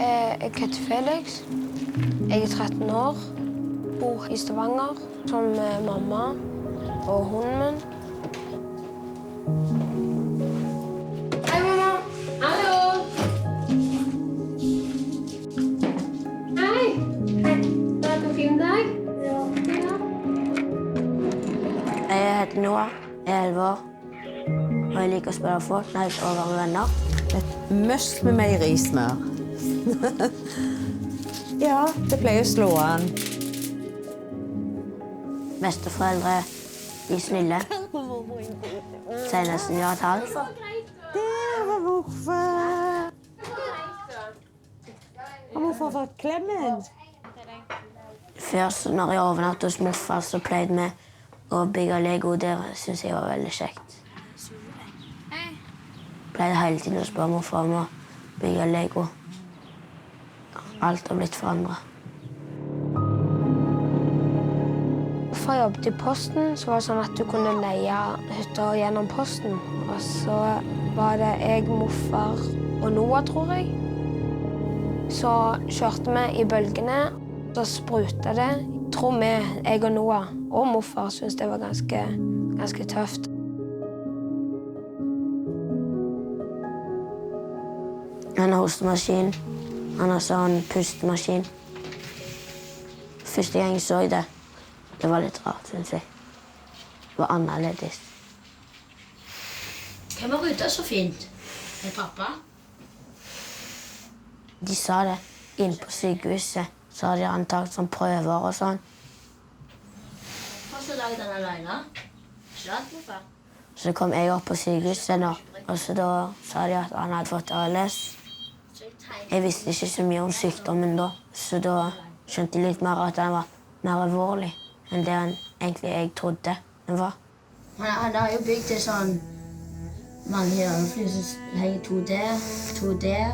Jeg heter Felix. Jeg er 13 år. Bor i Stavanger sammen med mamma og hunden min. Hei, mamma. Hallo. Hei. Hei. Har du hatt en fin dag? Ja. Jeg heter Noah. Jeg er 11 år. Og jeg liker å spille Fortnite og være med venner. Et must med meierismør. Ja, det pleier å slå an. Besteforeldre, de er snille. Sier nesten ja til alt. Det var hvorfor. Og hvorfor var klemmen? Før, når jeg overnattet hos morfar, så pleide vi å bygge Lego. Det synes jeg var veldig kjekt. Jeg pleide hele tiden å spørre morfar om å bygge Lego. Alt har blitt forandret. Før jeg jobbet i posten, så var det sånn at du kunne leie hytter gjennom posten. Og så var det jeg, morfar og Noah, tror jeg. Så kjørte vi i bølgene, så sprutet det. Jeg tror vi, jeg og Noah og morfar, syntes det var ganske tøft. Han har hostemaskin. Han har sånn pustemaskin. Første gang jeg så det, det var litt rart, synes jeg. Det var annerledes. Hvem har ryddet så fint? Er pappa? De sa det inn på sykehuset. Så hadde han tatt sånn prøver og sånn. Har du laget den alene? Skjønt, morfar? Så kom jeg opp på sykehuset nå, og så da sa de at han hadde fått ALS. Jeg visste ikke så mye om sykdommen da, så da skjønte jeg litt mer at den var mer alvorlig enn det egentlig jeg trodde den var. Han har jo bygd det sånn mange hjørnefly som henger to der.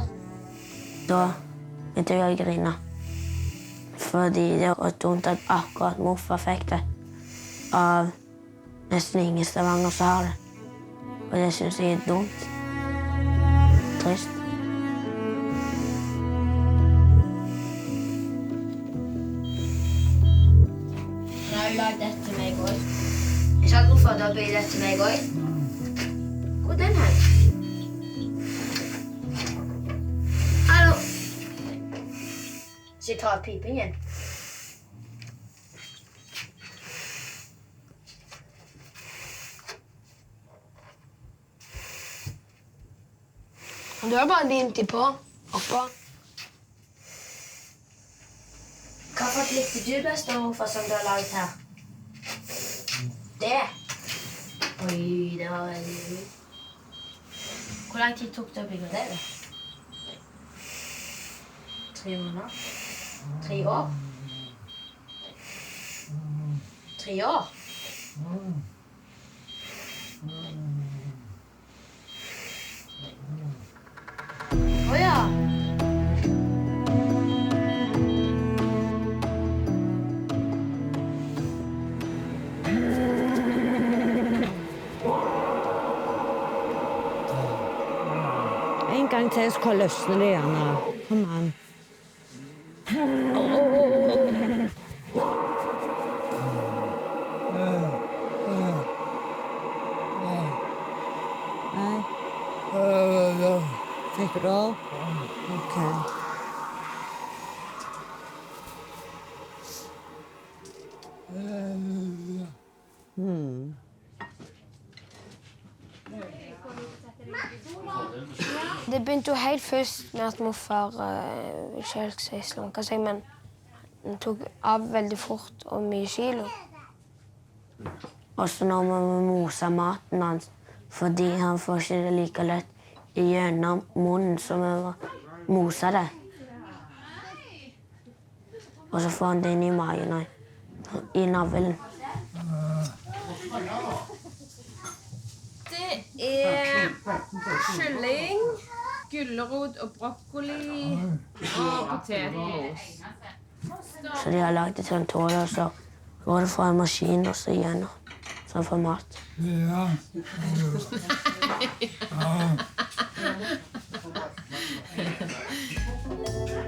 Da begynte jeg å grine. Fordi det var dumt at akkurat morfar fikk det. Av nesten ingen Stavanger som har det. Og det synes jeg er dumt. Trist. Han har jo lagd dette til meg også. Jeg sa hvorfor du har bygd dette til meg også. Hvor er den her? Hallo! Så jeg tar pipingen. Du har bare limt de på, oppå. Hva likte du best av morfar som du har laget her? Det. Oi, det var veldig gøy. Hvor lang tid tok det å bygge det? 3 måneder? 3 år? 3 år? Åja! En gang til så løsner det gjerne. Kom an. Nei. Fikk du det? Ok. Det begynte jo helt først med at morfar ikke helt seg slanka seg, men han tok av veldig fort og mye kilo. Også når vi moser maten hans, fordi han får ikke det like lett gjennom munnen som vi moser det. Og så får han det inn i magen, i navlen. Det er kylling, gulrot og brokkoli og potetmos. Så de har lagd det til en tåle, og så går det fra en maskin og så igjennom, så han får mat. Ja. Ja.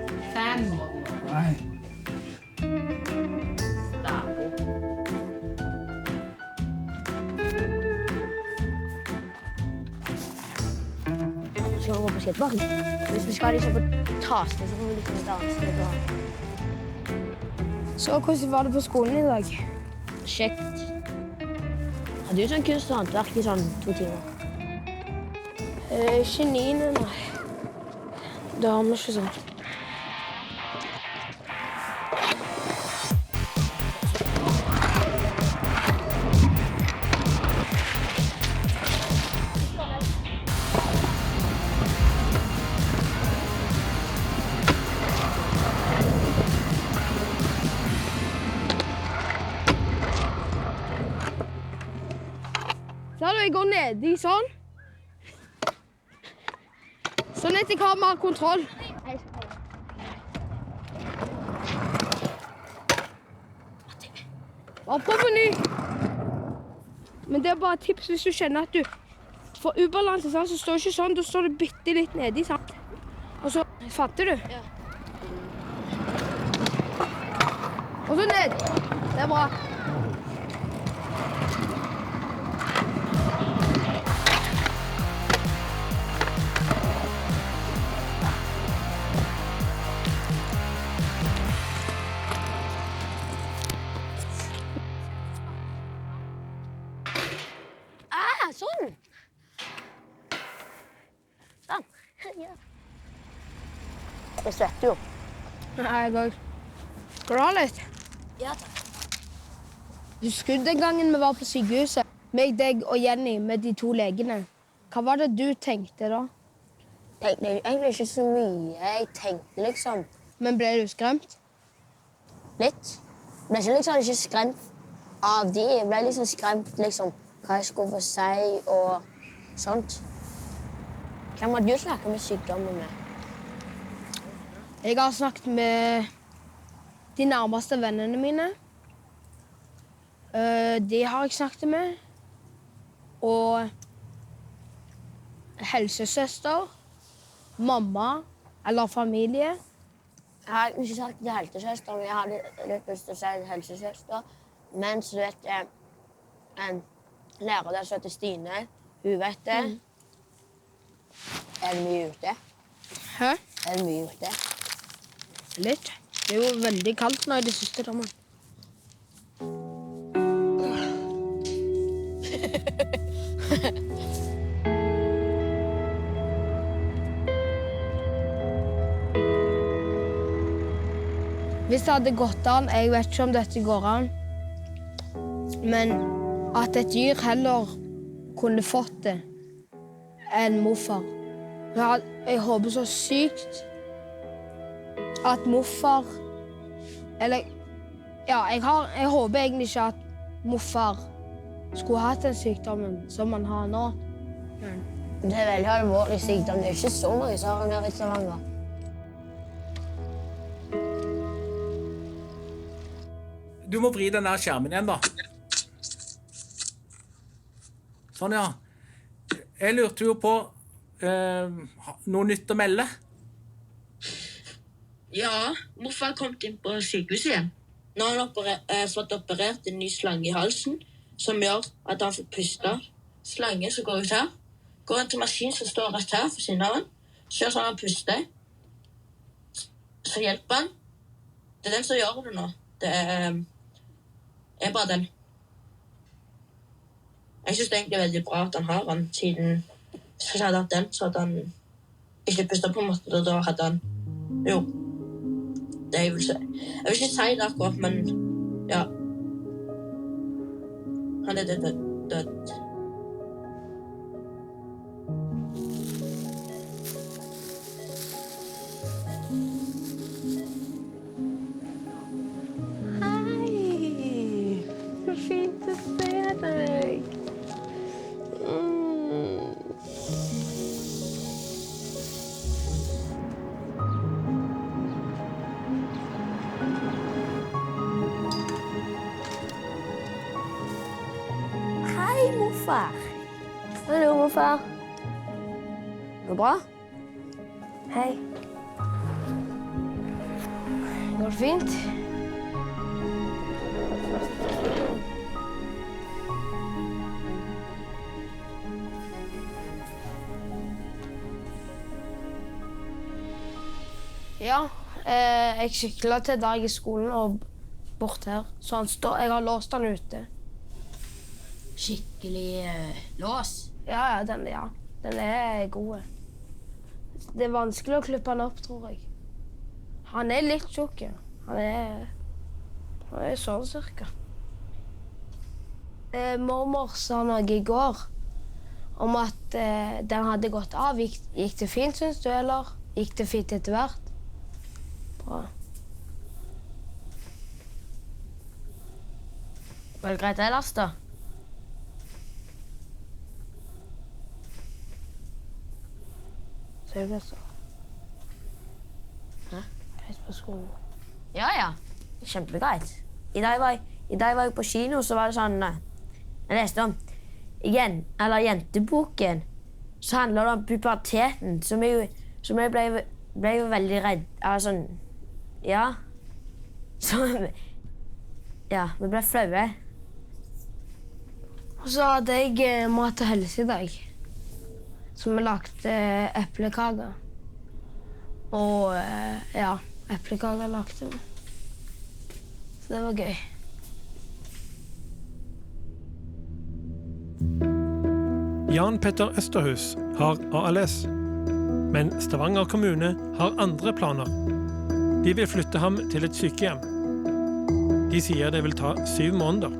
skateboard. Hvis vi skal liksom på tasene, så får vi liksom danse litt. Så hvordan var det på skolen i dag? Kjekt. Har du sånn kunst og håndverk i sånn 2 timer? Ikke 9, nei. Det har vi ikke sånn. Ser du, jeg går ned i sånn. Sånn at jeg har mer kontroll. Bare prøv på ny. Men det er bare et tips hvis du kjenner at du får ubalanse, så står det ikke sånn, da står det bitte litt nedi, sant? Og så fatter du. Ja. Og så ned. Det er bra. Sånn. Sånn. Ja. Jeg svetter jo. Nei, jeg går. Skal du ha litt? Ja, takk. Husker du den gangen vi var på sykehuset? Meg, deg og Jenny med de 2 legene. Hva var det du tenkte da? Jeg tenkte egentlig ikke så mye. Jeg tenkte liksom Men ble du skremt? litt. Jeg ble ikke skremt av de. Jeg ble liksom skremt liksom hva jeg skulle få si og sånt. Hvem har du snakket med sykdommer med? Jeg har snakket med de nærmeste vennene mine. De har jeg snakket med. Og helsesøster, mamma eller familie. Jeg har ikke sagt til helsesøster, men jeg hadde litt lyst til å si helsesøster. Men så vet jeg en lærer der som heter Stine. Hun vet det. Er det mye ute? Hæ? Er det mye ute? Litt. Det er jo veldig kaldt nå i det siste, da, mann. Hvis det hadde gått an, jeg vet ikke om dette går an, men at et dyr heller kunne fått det enn morfar. Jeg håper så sykt at morfar, eller ja, jeg håper egentlig ikke at morfar skulle hatt den sykdommen som han har nå. Det er veldig alvorlig sykdom. Det er ikke så mange som har den her i Stavanger. Du må vri den der skjermen igjen, da. Sånn, ja. Jeg lurte jo på noe nytt å melde. Ja, morfar har kommet inn på sykehuset igjen. Nå har han fått operert en ny slange i halsen, som gjør at han får puste. Slange som går ut her. Går han til maskin som står rett her for siden av han. Så gjør sånn han puster. Så hjelper han. Det er den som gjør det nå. Det er bare den. Jeg synes det egentlig er veldig bra at han har den, siden hvis jeg hadde hatt den, så hadde han ikke pustet på en måte, og da hadde han jo. Det jeg vil si. Jeg vil ikke si det akkurat, men ja. Han er død. Hei! Så fint å se deg. Hei, morfar. Hallo, morfar. Går det bra? Hei. Går det fint? Ja, jeg syklet til dag i skolen og bort her. Så jeg har låst den ute. Skikkelig lås? Ja, den er god. Det er vanskelig å klippe den opp, tror jeg. Han er litt tjukk. Han er sånn cirka. Mormor sa noe i går om at den hadde gått av. Gikk det fint, synes du, eller gikk det fint etter hvert? Bra. Var det greit ellers, da? Så det så. Greit på skolen. Ja. Kjempegreit. I dag var jeg på kino, så var det sånn jeg leste om jenteboken, så handler det om puberteten, som jeg ble jo veldig redd. Sånn, ja. Så, ja, vi ble flaue. Og så hadde jeg mat til helse i dag. Så vi lagde eplekaker. Og ja, eplekaker lagde vi. Så det var gøy. Jan Petter Østerhus har ALS, men Stavanger kommune har andre planer. De vil flytte ham til et sykehjem. De sier det vil ta 7 måneder.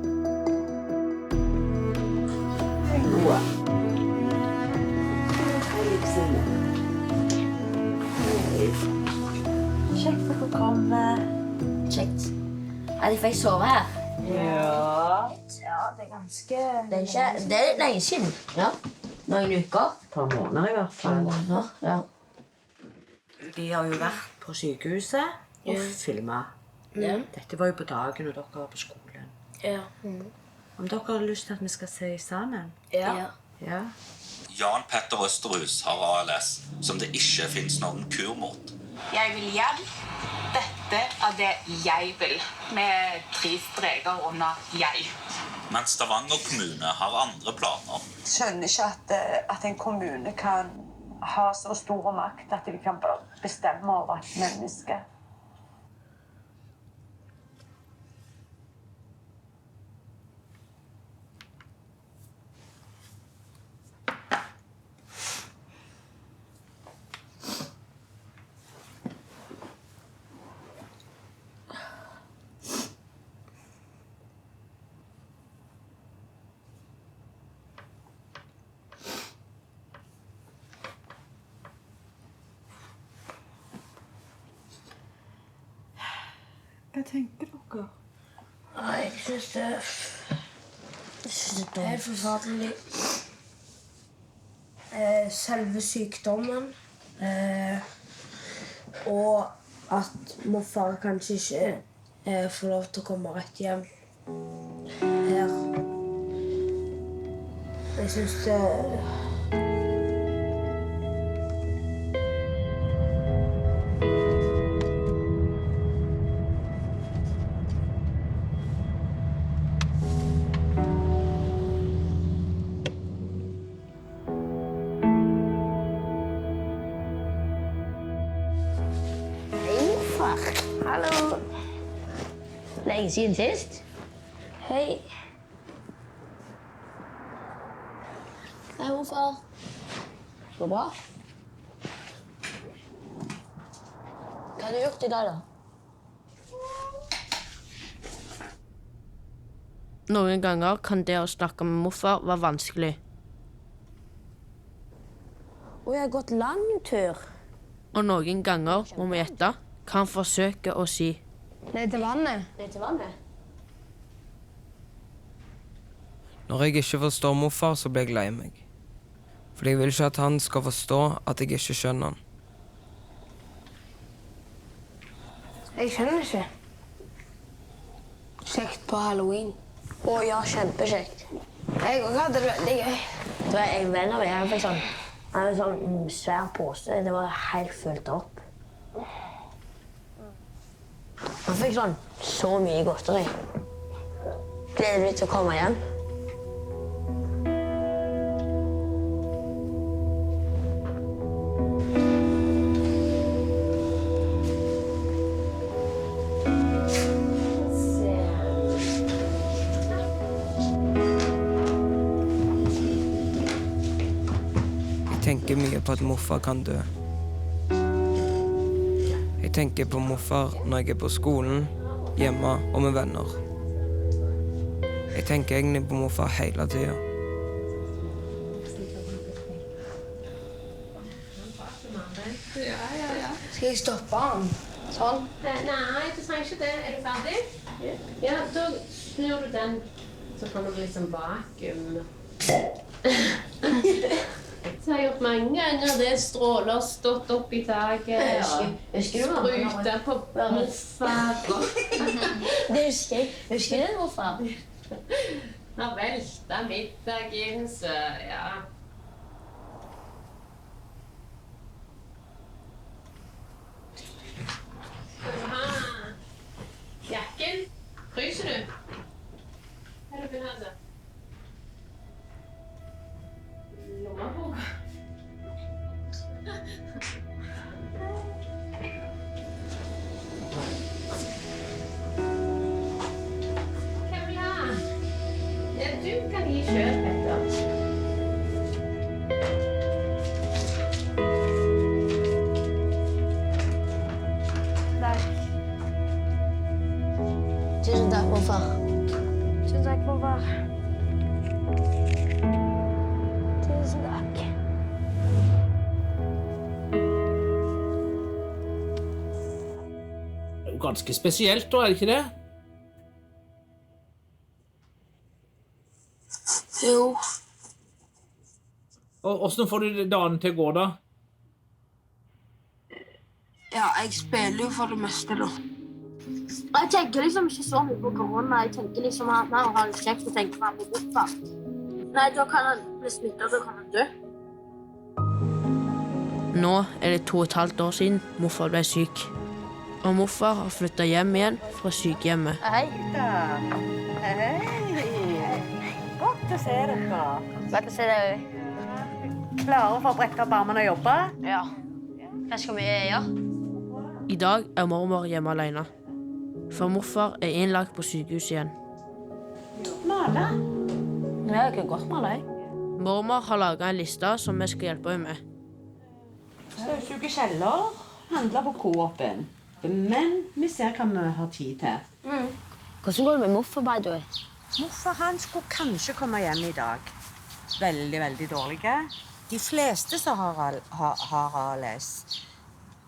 Kjekt at du kom. Kjekt. De fikk sove her. Ja. Ja, det er ganske... Det er litt lenge siden. Ja. Noen uker. Et par måneder i hvert fall. Ja. De har jo vært på sykehuset og filmet. Dette var jo på dagen, og dere var på skolen. Ja. Om dere har lyst til at vi skal se sammen? Ja. Ja. Jan Petter Østerhus har ALS, som det ikke finnes noen kur mot. Jeg vil hjem. Dette er det jeg vil, med 3 streker under jeg. Men Stavanger kommune har andre planer. Skjønner ikke at en kommune kan ha så stor makt at de kan bare bestemme over et menneske. Hva tenker dere? Jeg synes det er helt forferdelig. Selve sykdommen. Og at morfar kanskje ikke får lov til å komme rett hjem her. Jeg synes det... Hallo. Lenge siden sist. Hei. Hei, morfar. Går bra? Hva har du gjort i dag, da? Noen ganger kan det å snakke med morfar være vanskelig. Og jeg har gått lang tur. Og noen ganger må vi gjette hva han forsøker å si. Ned til vannet. Ned til vannet? Når jeg ikke forstår morfar, så blir jeg lei meg. For jeg vil ikke at han skal forstå at jeg ikke skjønner han. Jeg skjønner ikke. Kjekt på Halloween. Å ja, kjempekjekt. Jeg også hadde det veldig gøy. Det var en venn av meg. Han fikk sånn svær pose. Det var helt fullt opp. Han fikk så mye godteri. Gleder du til å komme hjem? tenker mye på at morfar kan dø. Jeg tenker på morfar når jeg er på skolen, hjemme og med venner. Jeg tenker egentlig på morfar hele tiden. Skal jeg stoppe han? Sånn? Nei, du trenger ikke det. Er du ferdig? Ja, da snur du den, så får du liksom vakuum. Så har jeg gjort mange ganger. Det stråler stått opp i taket. Spruta på morfar. Det husker jeg. Husker du det, morfar? Har velta middagen, så ja. Skal du ha jakken? Fryser du? Hva er det du vil ha, så? Lommebok. Hva vil du ha? Ja, du kan gi selv, Petter. Tusen takk, morfar. Tusen takk, morfar. Tusen takk. Det er jo ganske spesielt, da, er det ikke det? Jo. Og hvordan får du dagen til å gå, da? Ja, jeg spiller jo for det meste, da. Jeg tenker liksom ikke så mye på korona. Jeg tenker liksom at han har det kjekt å tenke meg på morfar. Nei, da kan han bli smittet, og da kan han dø. Nå er det 2,5 år siden morfar ble syk. Og morfar har flyttet hjem igjen fra sykehjemmet. Hei. Hei! Godt å se dere. Godt å se deg. Klare for å brekke opp armene og jobbe? Ja. Hva skal vi gjøre? I dag er mormor hjemme alene. For morfar er innlagt på sykehus igjen. Male? Ja, jeg kan godt male. Mormor har laget en liste som vi skal hjelpe henne med. Støvsuge kjeller, handle på Coop-en. Men vi ser hva vi har tid til. Hvordan går det med morfar, by the way? Morfar han skulle kanskje komme hjem i dag. Veldig, veldig dårlige. De fleste som har ALS,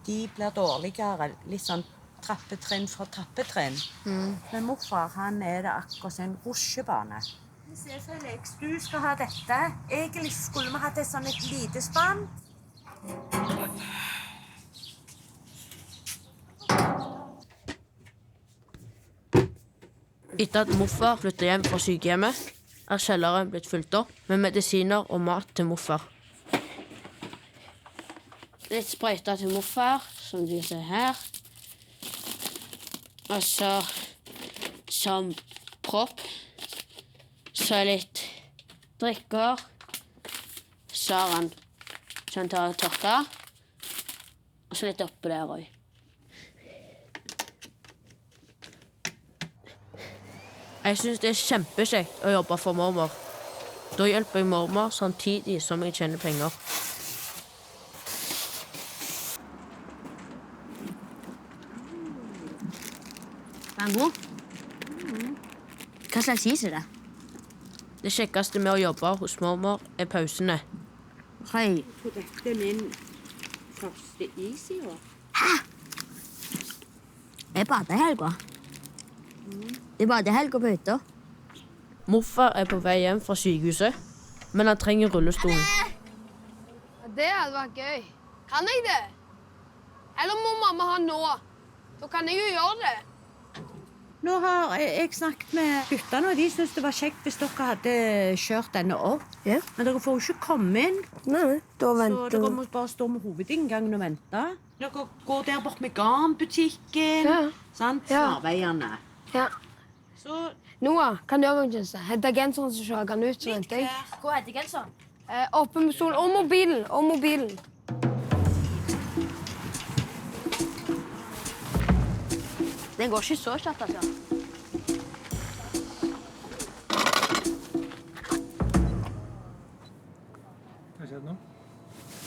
de blir dårligere, litt sånn trappetrinn for trappetrinn. Men morfar, han er det akkurat som en rusjebane. Se, Felix, du skal ha dette. Egentlig skulle vi hatt et sånn et lite spann. Etter at morfar flyttet hjem fra sykehjemmet, er kjelleren blitt fylt opp med medisiner og mat til morfar. Litt sprøyter til morfar, som du ser her. Og så som propp. Så litt drikker. Så har han sånn tar tørka. Og så litt oppe der også. Jeg synes det er kjempekjekt å jobbe for mormor. Da hjelper jeg mormor samtidig som jeg tjener penger. Er den god? Hva slags is er det? Det kjekkeste med å jobbe hos mormor er pausene. Hei. Dette er min første is i år. Jeg bader i helga. Jeg bader i helga på hytta. Morfar er på vei hjem fra sykehuset, men han trenger rullestolen. Det hadde vært gøy. Kan jeg det? Eller må mamma ha nå? Da kan jeg jo gjøre det. Nå har jeg snakket med guttene, og de synes det var kjekt hvis dere hadde kjørt denne opp. Ja. Men dere får jo ikke komme inn, Nei, da så venter dere må bare stå med hovedinngangen og vente. Dere går der bort med garnbutikken, Ja. sant? Ja. Snarveiene. Ja. Så Noah, kan du gjøre en tjeneste? Hente genseren så kjører jeg den ut, så venter jeg. Hvor er det genseren? Oppe med stolen. Og mobilen. Og mobilen. Den går ikke så kjapt, altså. Hva skjedde nå?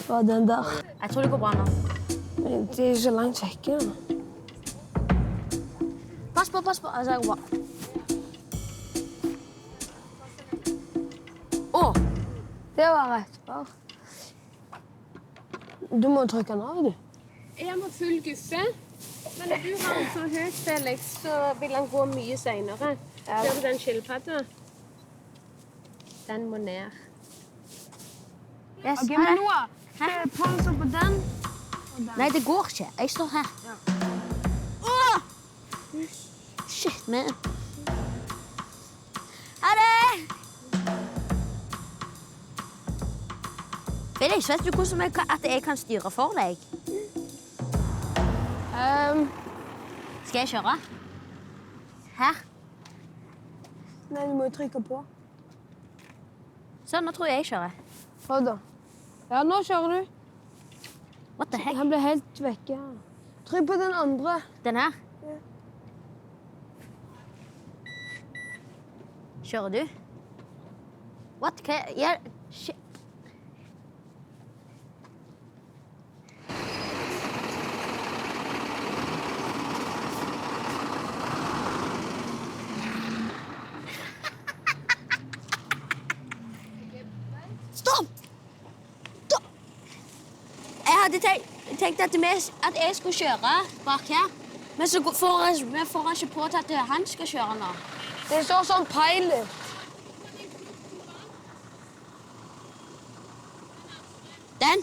var den der. Jeg tror det går bra nå. Det er så langt vekke. Pass på. Altså, det går bra. Det var rett bra. Du må trykke den av, du. Jeg må full guffe. Men når du har den så høyt, Felix, så vil han gå mye senere. Ser du den skildpadda? Den må ned. Yes, Ok, men Noah, pass på den. Nei, det går ikke. Jeg står her. Åh! Shit, man. Ha det! Felix, vet du hvordan jeg kan styre for deg? Skal jeg kjøre? Her? Nei, du må jo trykke på. Sånn, nå tror jeg kjører. Prøv da. Ja, nå kjører du. What the heck? Han ble helt vekke. Trykk på den andre. Den her? Ja. Kjører du? What? Hva? Shit. Stopp! Jeg hadde tenkt at jeg skulle kjøre bak her. Men så får jeg ikke på til at han skal kjøre nå. Det står sånn pilot. Den?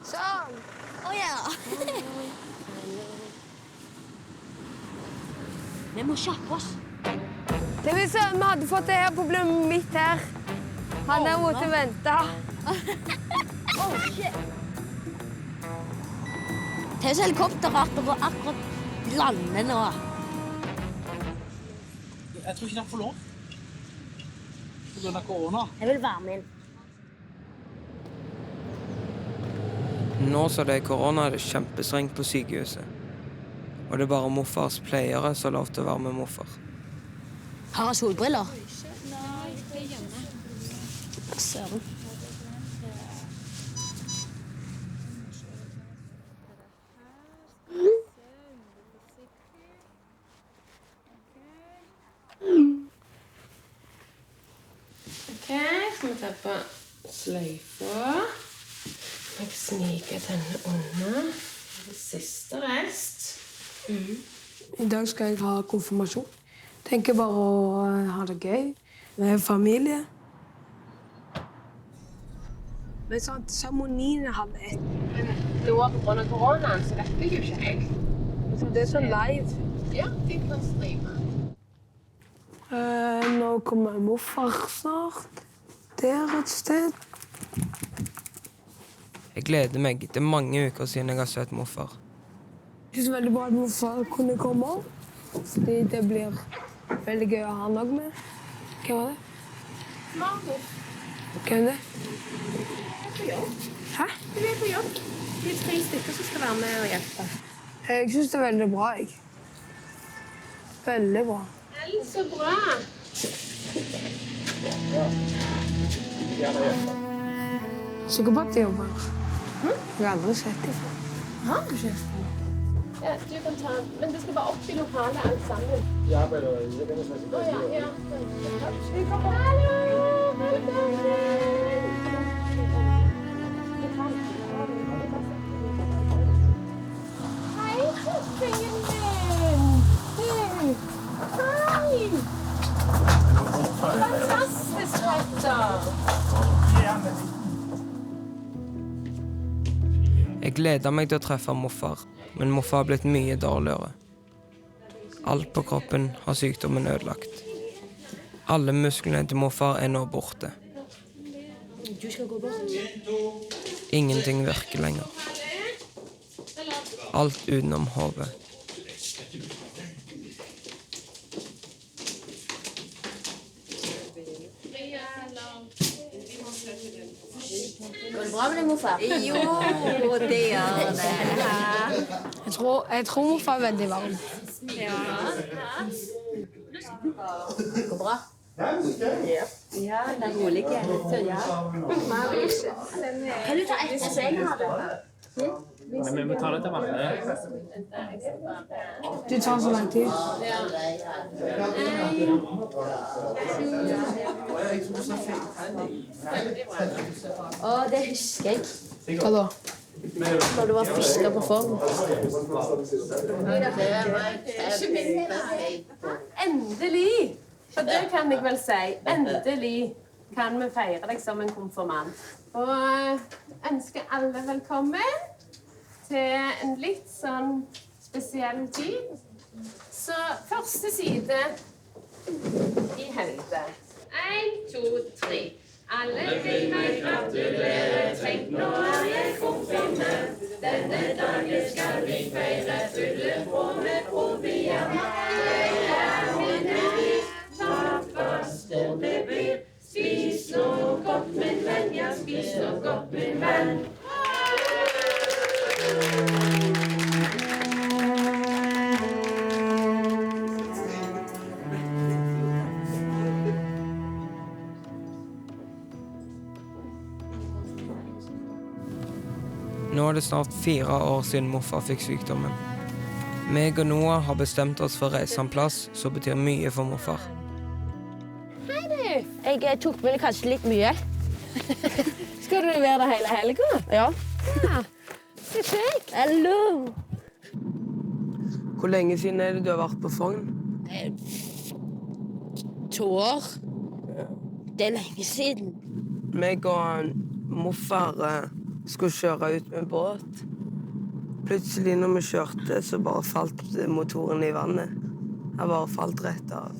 Sånn. Ja. Vi må kjappe oss. Det vil si at vi hadde fått det her problemet mitt her. Han der måtte vente. Shit. Det er så helikopteret akkurat lander nå. Jeg tror ikke han får lov. På grunn av korona. Jeg vil være med inn. Nå så det er korona, er det kjempestrengt på sykehuset. Og det er bare morfars pleiere som har lov til å være med morfar. Har han solbriller? Nei, det er hjemme. Søren. Ok, så må vi ta på sløyfa. Jeg sniker denne under. Det siste rest. I dag skal jeg ha konfirmasjon. Tenker bare å ha det gøy med familie. Men sånn at seremonien hadde et. Men nå på grunn av koronaen, så vet jeg jo ikke helt. Det er sånn live. Ja, de kan streame. Nå kommer morfar snart. Der et sted. Jeg gleder meg. Det er mange uker siden jeg har sett morfar. Jeg synes veldig bra at morfar kunne komme. Fordi det blir veldig gøy å ha han også med. Hvem var det? Margot. Hvem er det? På jobb. Hæ? Du er på jobb. Vi er 3 stykker som skal være med og hjelpe. Jeg synes det er veldig bra, jeg. Veldig bra. Så bra. Sikker på at de jobber her. Jeg har aldri sett dem før. Har du ikke? Ja, du kan ta den. Men det skal bare opp i lokalet alt sammen. Ja, men jeg kan jo snakke. Ja. Hallo! Hei, søsteren min! Hei! Fantastisk, Petter! Jeg gleder meg til å treffe morfar, men morfar har blitt mye dårligere. Alt på kroppen har sykdommen ødelagt. Alle musklene til morfar er nå borte. Du skal gå bort. Ingenting virker lenger. Alt utenom hodet. Går det bra med deg, morfar? Jo, det gjør det. Jeg tror morfar er veldig varm. Går bra? Ja, den rolige. Ja. Kan du ta ett så jeg har det? Men vi må ta det til vannet. Det tar så lang tid. Det husker jeg. Hva da? Når du var fisket på form. Endelig! For det kan jeg vel si. Endelig kan vi feire deg som en konfirmant. Og ønsker alle velkommen til en litt sånn spesiell tid. Så første side i helvete. 1, 2, 3. Alle vil meg gratulere, tenk nå jeg konfirmant. Denne dagen skal vi feire fulle på med proviant. Det blir. Spis noe godt, min venn, ja, spis noe godt, min venn. Nå er det snart 4 år siden morfar fikk sykdommen. Meg og Noah har bestemt oss for å reise en plass som betyr mye for morfar. Jeg tok vel kanskje litt mye. Skal du være der hele helga? Ja. Så kjekt. Hallo. Hvor lenge siden er det du har vært på Fogn? 2 år. Det er lenge siden. Meg og morfar skulle kjøre ut med båt. Plutselig når vi kjørte, så bare falt motoren i vannet. Jeg bare falt rett av.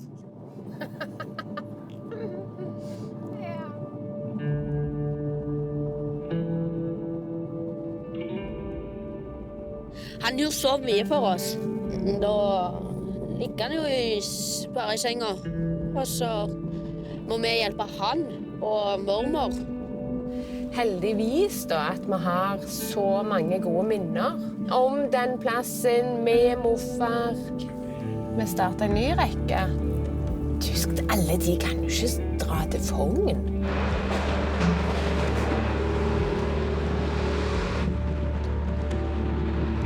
Han gjorde så mye for oss. Da ligger han jo bare i senga. Og så må vi hjelpe han og mormor. Heldigvis da, at vi har så mange gode minner om den plassen med morfar. Vi startet en ny rekke. Husk, alle de kan jo ikke dra til Fogn.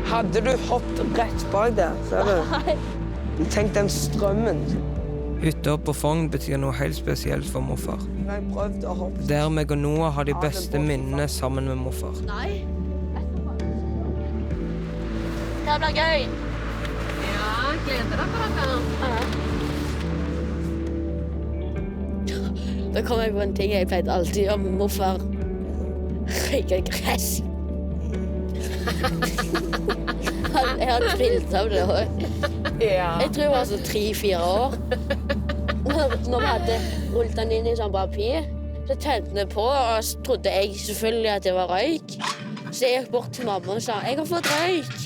Hadde du hoppet rett bak der, så er det... Tenk den strømmen. Hytta på Fogn betyr noe helt spesielt for morfar. Der meg og Noah har de beste minnene sammen med morfar. Nei. Det blir gøy. Ja, gleder dere dere? Da kom jeg på en ting jeg pleide alltid å gjøre med morfar. Røyke gress. Jeg har et bilde av det også. Jeg tror jeg var så 3-4 år. Når vi hadde rullet den inn i sånn papir, så tente vi på, og så trodde jeg selvfølgelig at det var røyk. Så jeg gikk bort til mamma og sa, jeg har fått røyk.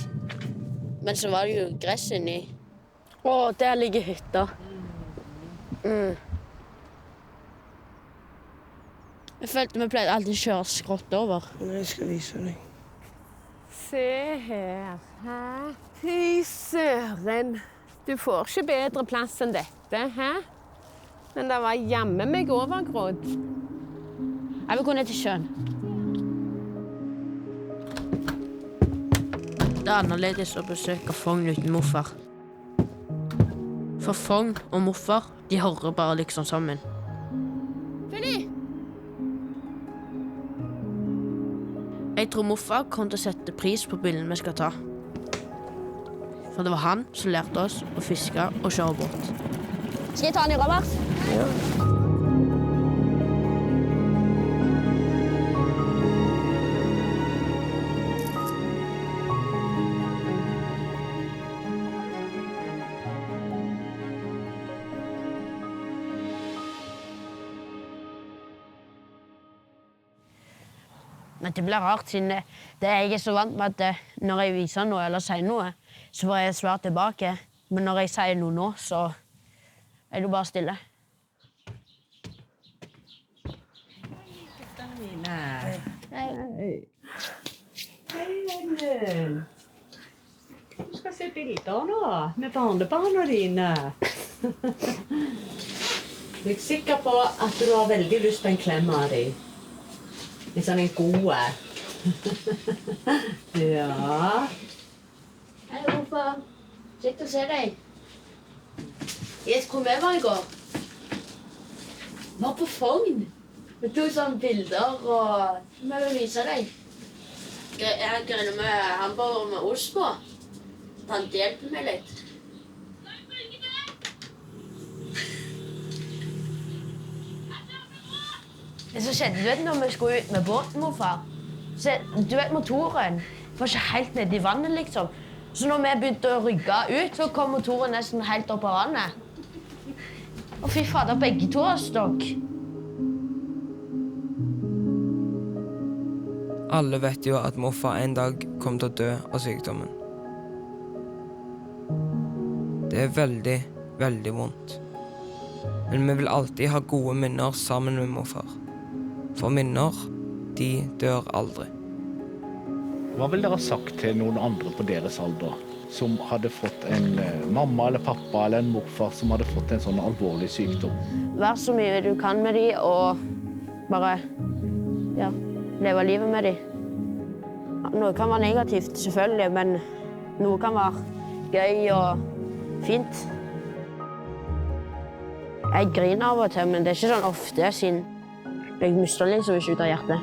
Men så var det jo gress inni. Der ligger hytta. Jeg følte vi pleide alltid å kjøre skrått over. Jeg skal vise deg. Se her. Fy søren. Du får ikke bedre plass enn dette, hæ? Men det var jammen meg overgrodd. Jeg vil gå ned til sjøen. Det er annerledes å besøke Fogn uten morfar. For Fogn og morfar, de hører bare liksom sammen. Feli! Jeg tror morfar kommer til å sette pris på bilden vi skal ta. For det var han som lærte oss å fiske og kjøre båt. Skal jeg ta den i Robert? Ja. Men det blir rart, siden jeg er så vant med at når jeg viser noe eller sier noe, så får jeg svar tilbake. Men når jeg sier noe nå, så er det bare stille. Hei. Hei. Hei, Engel. Du skal se bilder nå, med barnebarna dine. Jeg er sikker på at du har veldig lyst på en klem av dem. En sånn en gode. Ja. Hei, morfar. Kjekt å se deg. Jeg tror vi var i går. Var på Fogn. Vi tok sånne bilder, og vi vil vise deg. Jeg griller med hamburger med ost på. Tante hjelper meg litt. Det som skjedde, du vet når vi skulle ut med båten, morfar. Så, du vet motoren var ikke helt nede i vannet, liksom. Så når vi begynte å rygge ut, så kom motoren nesten helt opp av vannet. Og fy fader, begge to har stokk. Alle vet jo at morfar en dag kom til å dø av sykdommen. Det er veldig, veldig vondt. Men vi vil alltid ha gode minner sammen med morfar. For minner, de dør aldri. Hva ville dere ha sagt til noen andre på deres alder som hadde fått en mamma eller pappa eller en morfar som hadde fått en sånn alvorlig sykdom? Vær så mye du kan med dem, og bare leve livet med dem. Noe kan være negativt, selvfølgelig, men noe kan være gøy og fint. Jeg griner av og til, men det er ikke sånn ofte siden jeg mister liksom ikke ut av hjertet.